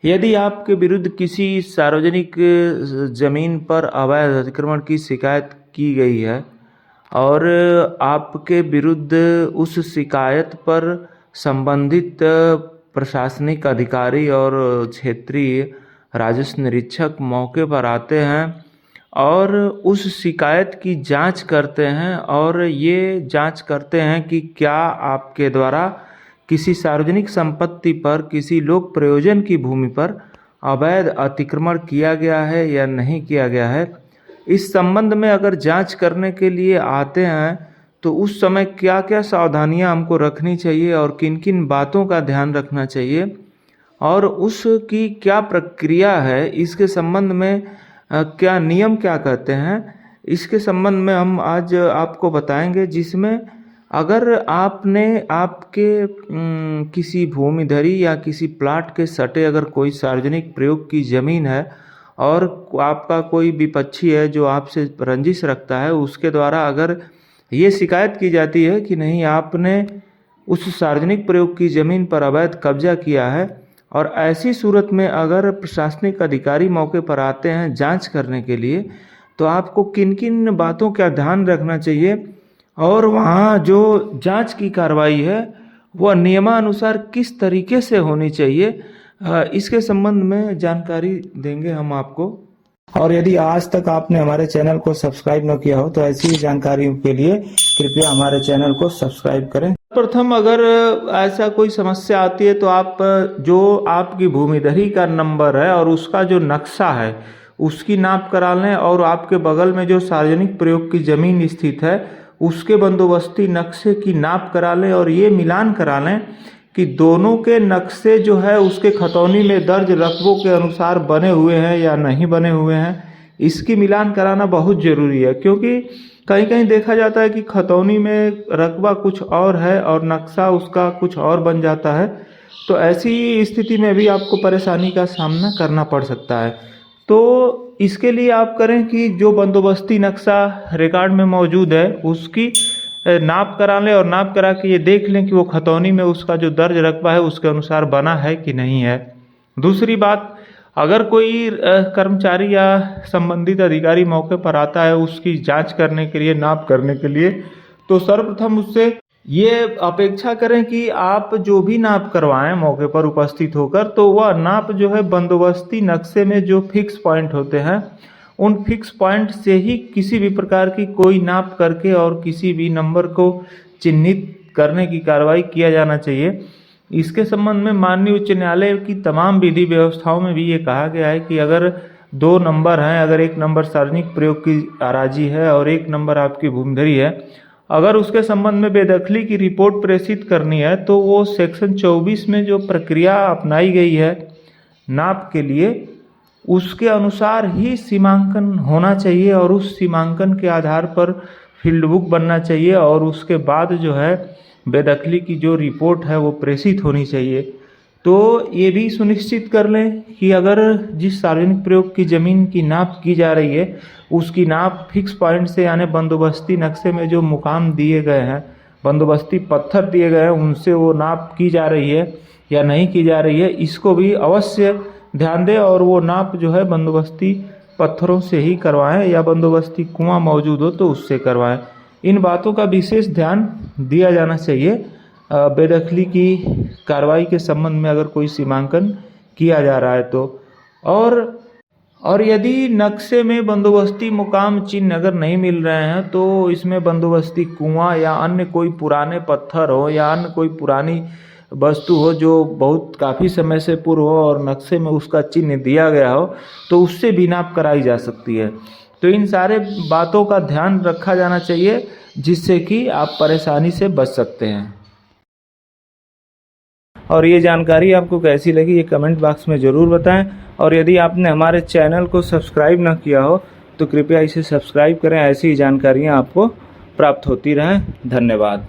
यदि आपके विरुद्ध किसी सार्वजनिक ज़मीन पर अवैध अतिक्रमण की शिकायत की गई है और आपके विरुद्ध उस शिकायत पर संबंधित प्रशासनिक अधिकारी और क्षेत्रीय राजस्व निरीक्षक मौके पर आते हैं और उस शिकायत की जांच करते हैं और ये जांच करते हैं कि क्या आपके द्वारा किसी सार्वजनिक संपत्ति पर किसी लोक प्रयोजन की भूमि पर अवैध अतिक्रमण किया गया है या नहीं किया गया है। इस संबंध में अगर जांच करने के लिए आते हैं तो उस समय क्या क्या सावधानियां हमको रखनी चाहिए और किन किन बातों का ध्यान रखना चाहिए और उसकी क्या प्रक्रिया है, इसके संबंध में क्या नियम क्या कहते हैं, इसके संबंध में हम आज आपको बताएंगे। जिसमें अगर आपने आपके किसी भूमिधरी या किसी प्लाट के सटे अगर कोई सार्वजनिक प्रयोग की ज़मीन है और आपका कोई विपक्षी है जो आपसे रंजिश रखता है, उसके द्वारा अगर ये शिकायत की जाती है कि नहीं आपने उस सार्वजनिक प्रयोग की ज़मीन पर अवैध कब्जा किया है, और ऐसी सूरत में अगर प्रशासनिक अधिकारी मौके पर आते हैं जांच करने के लिए, तो आपको किन किन बातों का ध्यान रखना चाहिए और वहाँ जो जांच की कार्रवाई है वह नियमानुसार किस तरीके से होनी चाहिए, इसके संबंध में जानकारी देंगे हम आपको। और यदि आज तक आपने हमारे चैनल को सब्सक्राइब न किया हो तो ऐसी जानकारियों के लिए कृपया हमारे चैनल को सब्सक्राइब करें। प्रथम अगर ऐसा कोई समस्या आती है तो आप जो आपकी भूमिधरी का नंबर है और उसका जो नक्शा है उसकी नाप करा लें, और आपके बगल में जो सार्वजनिक प्रयोग की ज़मीन स्थित है उसके बंदोबस्ती नक्शे की नाप करा लें और ये मिलान करा लें कि दोनों के नक्शे जो है उसके खतौनी में दर्ज रकबों के अनुसार बने हुए हैं या नहीं बने हुए हैं। इसकी मिलान कराना बहुत ज़रूरी है, क्योंकि कहीं कहीं देखा जाता है कि खतौनी में रकबा कुछ और है और नक्शा उसका कुछ और बन जाता है, तो ऐसी स्थिति में भी आपको परेशानी का सामना करना पड़ सकता है। तो इसके लिए आप करें कि जो बंदोबस्ती नक्शा रिकॉर्ड में मौजूद है उसकी नाप करा लें और नाप करा के ये देख लें कि वो खतौनी में उसका जो दर्ज रकबा है उसके अनुसार बना है कि नहीं है। दूसरी बात, अगर कोई कर्मचारी या संबंधित अधिकारी मौके पर आता है उसकी जांच करने के लिए, नाप करने के लिए, तो सर्वप्रथम उससे ये अपेक्षा करें कि आप जो भी नाप करवाएं मौके पर उपस्थित होकर, तो वह नाप जो है बंदोबस्ती नक्शे में जो फिक्स पॉइंट होते हैं उन फिक्स पॉइंट से ही किसी भी प्रकार की कोई नाप करके और किसी भी नंबर को चिन्हित करने की कार्रवाई किया जाना चाहिए। इसके संबंध में माननीय उच्च न्यायालय की तमाम विधि व्यवस्थाओं में भी ये कहा गया है कि अगर दो नंबर हैं, अगर एक नंबर सार्वजनिक प्रयोग की अराजी है और एक नंबर आपकी भूमिधरी है, अगर उसके संबंध में बेदखली की रिपोर्ट प्रेषित करनी है तो वो सेक्शन 24 में जो प्रक्रिया अपनाई गई है नाप के लिए उसके अनुसार ही सीमांकन होना चाहिए और उस सीमांकन के आधार पर फील्ड बुक बनना चाहिए और उसके बाद जो है बेदखली की जो रिपोर्ट है वो प्रेषित होनी चाहिए। तो ये भी सुनिश्चित कर लें कि अगर जिस सार्वजनिक प्रयोग की ज़मीन की नाप की जा रही है उसकी नाप फिक्स पॉइंट से, यानी बंदोबस्ती नक्शे में जो मुकाम दिए गए हैं, बंदोबस्ती पत्थर दिए गए हैं, उनसे वो नाप की जा रही है या नहीं की जा रही है, इसको भी अवश्य ध्यान दें और वो नाप जो है बंदोबस्ती पत्थरों से ही करवाएं या बंदोबस्ती कुआं मौजूद हो तो उससे करवाएं। इन बातों का विशेष ध्यान दिया जाना चाहिए बेदखली की कार्रवाई के संबंध में अगर कोई सीमांकन किया जा रहा है तो। और यदि नक्शे में बंदोबस्ती मुकाम चिन्ह अगर नहीं मिल रहे हैं तो इसमें बंदोबस्ती कुआं या अन्य कोई पुराने पत्थर हो या अन्य कोई पुरानी वस्तु हो जो बहुत काफ़ी समय से पूर्व हो और नक्शे में उसका चिन्ह दिया गया हो तो उससे भी नाप कराई जा सकती है। तो इन सारे बातों का ध्यान रखा जाना चाहिए जिससे कि आप परेशानी से बच सकते हैं। और ये जानकारी आपको कैसी लगी ये कमेंट बॉक्स में ज़रूर बताएं, और यदि आपने हमारे चैनल को सब्सक्राइब ना किया हो तो कृपया इसे सब्सक्राइब करें, ऐसी जानकारियाँ आपको प्राप्त होती रहें। धन्यवाद।